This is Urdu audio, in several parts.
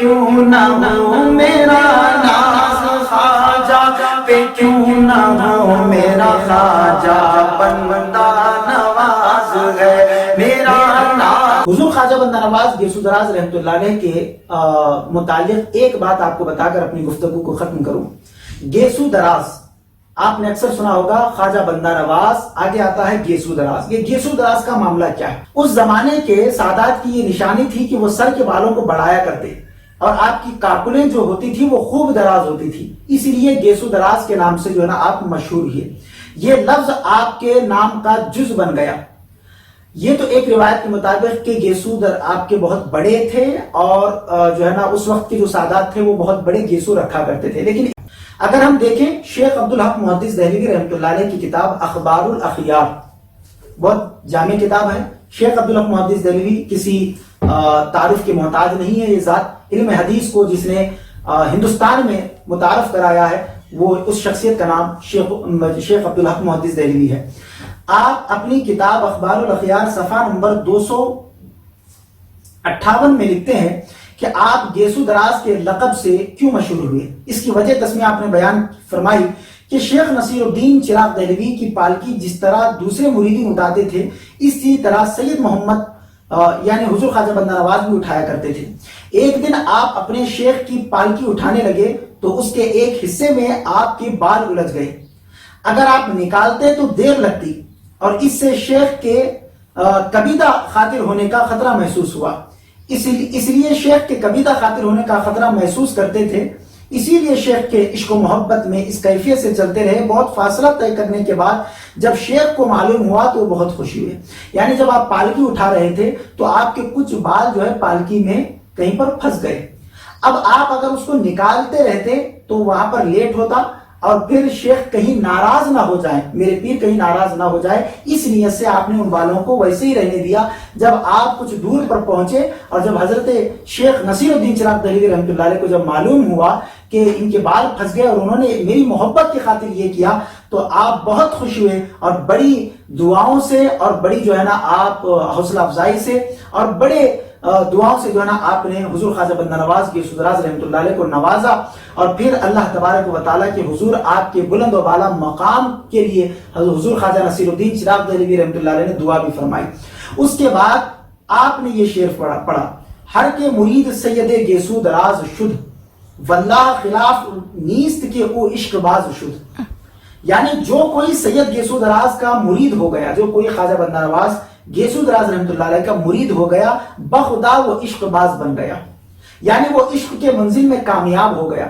کیوں نہ ہو میرا ناز خواجہ پہ کیوں نہ ہو میرا خواجہ بندہ نواز ہے میرا ناز۔ حضور خواجہ بندہ نواز گیسو دراز رحمۃ اللہ علیہ کے متعلق ایک بات آپ کو بتا کر اپنی گفتگو کو ختم کروں۔ گیسو دراز آپ نے اکثر سنا ہوگا، خواجہ بندہ نواز، آگے آتا ہے گیسو دراز۔ یہ گیسو دراز کا معاملہ کیا ہے؟ اس زمانے کے سادات کی یہ نشانی تھی کہ وہ سر کے بالوں کو بڑھایا کرتے اور آپ کی کاکلیں جو ہوتی تھی وہ خوب دراز ہوتی تھی، اسی لیے گیسو دراز کے نام سے جو ہے نا آپ مشہور ہوئے۔ یہ لفظ آپ کے نام کا جز بن گیا۔ یہ تو ایک روایت کے مطابق کہ گیسو آپ کے بہت بڑے تھے اور جو ہے نا اس وقت کے جو سادات تھے وہ بہت بڑے گیسو رکھا کرتے تھے، لیکن اگر ہم دیکھیں شیخ عبدالحق محدث دہلوی رحمۃ اللہ علیہ کی کتاب اخبار الاخیار، بہت جامع کتاب ہے۔ شیخ عبدالحق محدث دہلوی کسی تعارف کے محتاج نہیں ہے، یہ ذات علم حدیث کو جس نے ہندوستان میں متعارف کرایا ہے وہ اس شخصیت کا نام شیخ عبدالحق محدث دہلوی ہے۔ آپ اپنی کتاب اخبار الاخیار صفحہ نمبر 258 میں لکھتے ہیں کہ آپ گیسو دراز کے لقب سے کیوں مشہور ہوئے۔ اس کی وجہ تسمیہ آپ نے بیان فرمائی کہ شیخ نصیر الدین چراغ دہلوی کی پالکی جس طرح دوسرے مریدین اٹھاتے تھے، اسی طرح سید محمد یعنی حضور خواجہ بندہ نواز بھی اٹھایا کرتے تھے۔ ایک دن آپ اپنے شیخ کی پالکی اٹھانے لگے تو اس کے ایک حصے میں آپ کے بال الجھ گئے۔ اگر آپ نکالتے تو دیر لگتی اور اس سے شیخ کے کبیدہ خاطر ہونے کا خطرہ محسوس ہوا۔ اس لیے شیخ کے کبیدہ خاطر ہونے کا خطرہ محسوس کرتے تھے، اسی لیے شیخ کے عشق و محبت میں اس کیفیت سے چلتے رہے۔ بہت فاصلہ طے کرنے کے بعد جب شیخ کو معلوم ہوا تو وہ بہت خوشی ہوئے۔ یعنی جب آپ پالکی اٹھا رہے تھے تو آپ کے کچھ بال جو ہے پالکی میں کہیں پر پھنس گئے۔ اب آپ اگر اس کو نکالتے رہتے تو وہاں پر لیٹ ہوتا اور پھر شیخ کہیں ناراض نہ ہو جائیں، میرے پیر کہیں ناراض نہ ہو جائے، اس نیت سے آپ نے ان بالوں کو ویسے ہی رہنے دیا۔ جب آپ کچھ دور پر پہنچے اور جب حضرت شیخ نصیر الدین چراغ دہلوی رحمۃ اللہ علیہ کو جب معلوم ہوا کہ ان کے بال پھنس گئے اور انہوں نے میری محبت کی خاطر یہ کیا تو آپ بہت خوش ہوئے اور بڑی دعاؤں سے اور بڑی جو ہے نا آپ حوصلہ افزائی سے اور بڑے دعاؤں سے جو ہے نا آپ نے حضور خواجہ بندہ نواز گیسو دراز رحمۃ اللہ علیہ کو نوازا، اور پھر اللہ تبارک و تعالیٰ کے حضور آپ کے بلند و بالا مقام کے لیے حضور خواجہ نصیر الدین چراغ دہلوی رحمۃ اللہ علیہ نے دعا بھی فرمائی۔ اس کے بعد آپ نے یہ شعر پڑھا، ہر کے مرید سید گیسو دراز شد واللہ خلاف نیست کے او عشق باز شد۔ یعنی جو کوئی سید گیسو دراز کا مرید ہو گیا، جو کوئی خواجہ بندہ نواز گیسو دراز رحمۃ اللہ علیہ کا مرید ہو گیا، بخدا وہ عشق باز بن گیا، یعنی وہ عشق کے منزل میں کامیاب ہو گیا،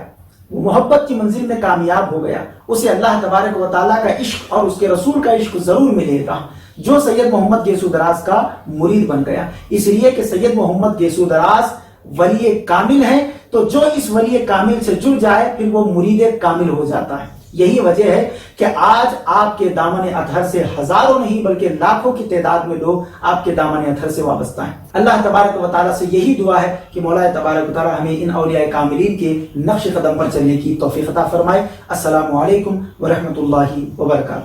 وہ محبت کی منزل میں کامیاب ہو گیا، اسے اللہ تبارک و تعالیٰ کا عشق اور اس کے رسول کا عشق ضرور ملے گا جو سید محمد گیسو دراز کا مرید بن گیا۔ اس لیے کہ سید محمد گیسو دراز ولی کامل ہے، تو جو اس ولی کامل سے جڑ جائے پھر وہ مرید کامل ہو جاتا ہے۔ یہی وجہ ہے کہ آج آپ کے دامن اطہر سے ہزاروں نہیں بلکہ لاکھوں کی تعداد میں لوگ آپ کے دامن اطہر سے وابستہ ہیں۔ اللہ تبارک و تعالیٰ سے یہی دعا ہے کہ مولا تبارک و تعالیٰ ہمیں ان اولیاء کاملین کے نقش قدم پر چلنے کی توفیق عطا فرمائے۔ السلام علیکم ورحمۃ اللہ وبرکاتہ۔